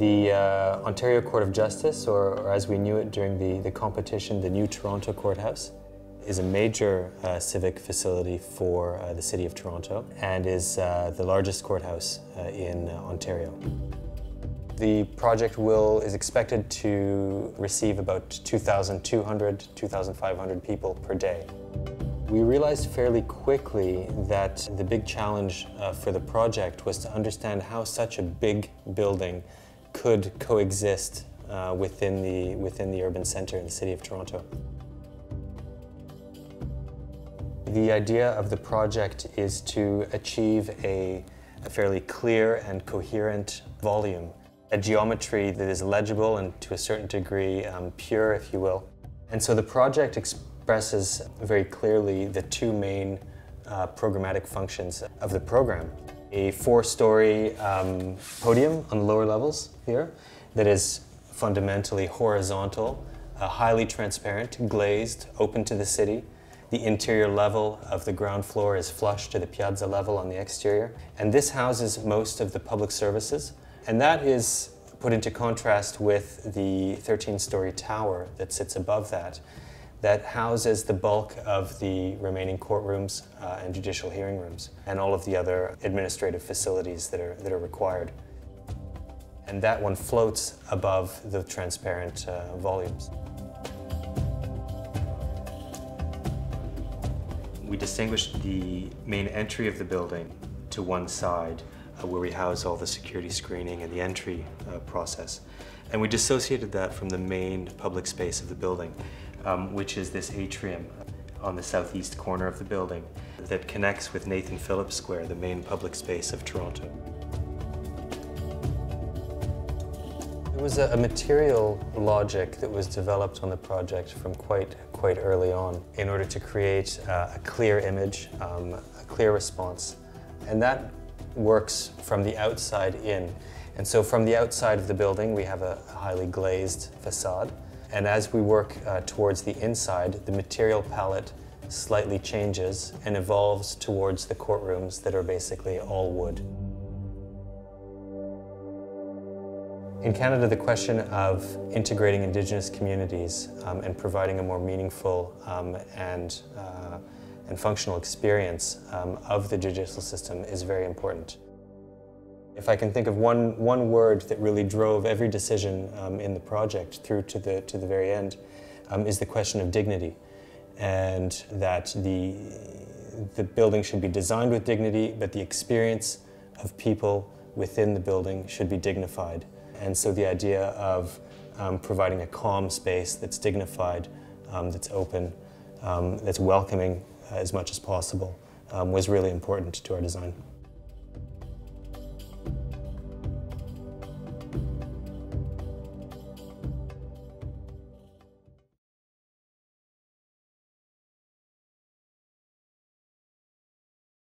The Ontario Court of Justice, or as we knew it during the competition, the New Toronto Courthouse, is a major civic facility for the City of Toronto and is the largest courthouse in Ontario. The project is expected to receive about 2,200, 2,500 people per day. We realized fairly quickly that the big challenge for the project was to understand how such a big building could coexist within the urban centre in the City of Toronto. The idea of the project is to achieve a fairly clear and coherent volume, a geometry that is legible and to a certain degree pure, if you will. And so the project expresses very clearly the two main programmatic functions of the program. A four-story podium on the lower levels here that is fundamentally horizontal, highly transparent, glazed, open to the city. The interior level of the ground floor is flush to the piazza level on the exterior. And this houses most of the public services. And that is put into contrast with the 13-story tower that sits above that houses the bulk of the remaining courtrooms and judicial hearing rooms and all of the other administrative facilities that are required. And that one floats above the transparent volumes. We distinguished the main entry of the building to one side where we house all the security screening and the entry process. And we dissociated that from the main public space of the building, which is this atrium on the southeast corner of the building that connects with Nathan Phillips Square, the main public space of Toronto. There was a material logic that was developed on the project from quite early on in order to create a clear image, a clear response. And that works from the outside in. And so from the outside of the building, we have a highly glazed facade. And as we work towards the inside, the material palette slightly changes and evolves towards the courtrooms that are basically all wood. In Canada, the question of integrating Indigenous communities and providing a more meaningful and functional experience of the judicial system is very important. If I can think of one word that really drove every decision in the project through to the very end, is the question of dignity, and that the building should be designed with dignity, but the experience of people within the building should be dignified. And so the idea of providing a calm space that's dignified, that's open, that's welcoming as much as possible was really important to our design.